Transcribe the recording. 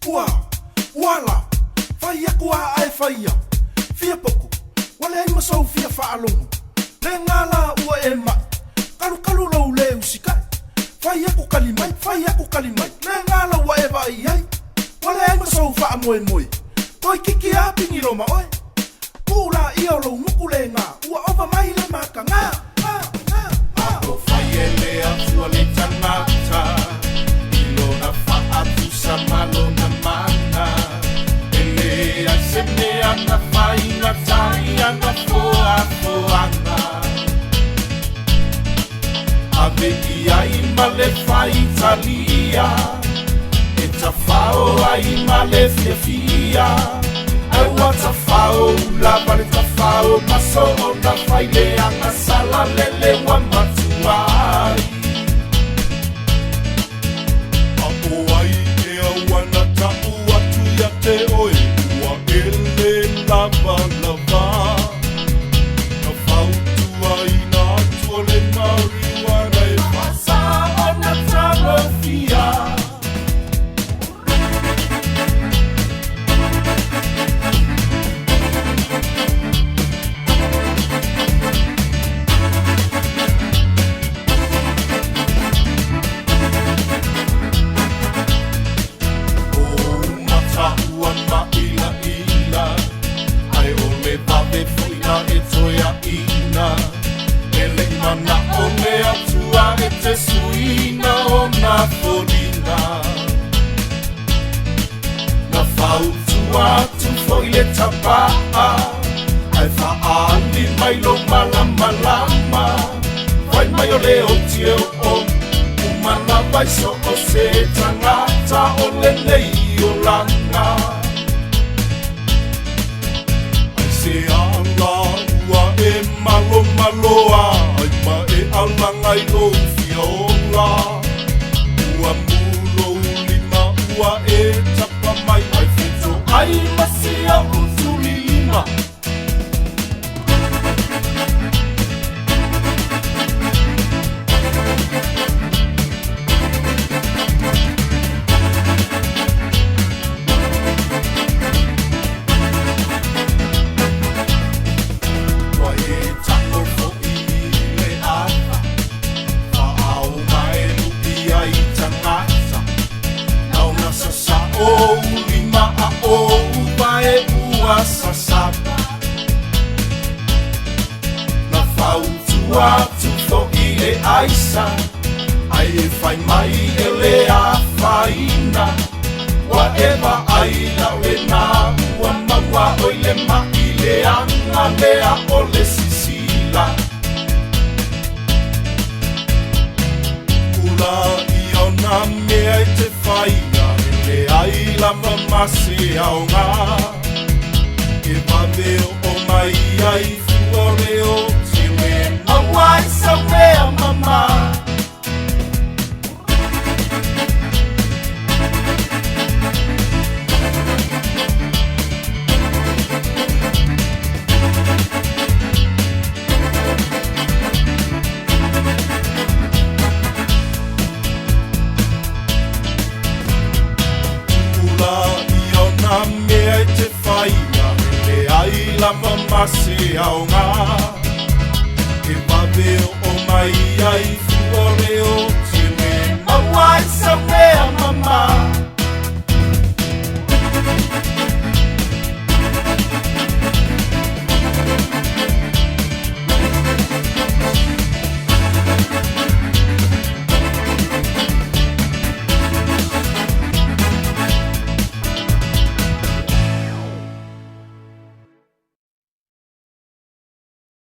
Ua, wala, whaia kua ai whaia. Fia poku, wale ai masau fia whaalongo. Le ngala ua e mai, kalu kalu lau le usikai. Whaia ku kalimai, le ngala ua e vai ai. Wale ai masau wha moe moe. Toi kiki a pingi roma oe. Kula ia lau nuku le ngā, ua ova mai le maka ngā. Ako whaie le atua le tanata, ilo na whaatu sa malo na mana. Ele a sene ana whainga tai ana foanga. Ave i ai ma le whaitalia, e ta whao ai ma le fia. Ai wata whao lava le ta whao maso o na whaile anga sala lele wa matuai. Apo ai e awana ta ua tuia te oe, ua ele lava lava. Na whao tuai na tuole mariwana e wasa o na taro fia. Na o mea tua e te suina o na folina. Na whautua tu foi le tapaa, ai whaali mai lo malama lama. Vai mai o leo tio o, umana vai so o se tangata o le nei o langa. Ai se ala ua e malo maloa, ma e alanga I lo fiola. Ua mulo lima, ua e tapa mai ai fito ai masia utulima. O lima a o upae ua sasapa. Na whautua tu fo'i e aisa, ai e whai mai e lea whaina. Wa ewa ai lau e nā ua maua o i le mai le anga lea o le sisila. Ula i au nā mea i te whaina, e ai lava masi au ngā. E waweo o mai ai fuoreo, te me mawai sa mea mama.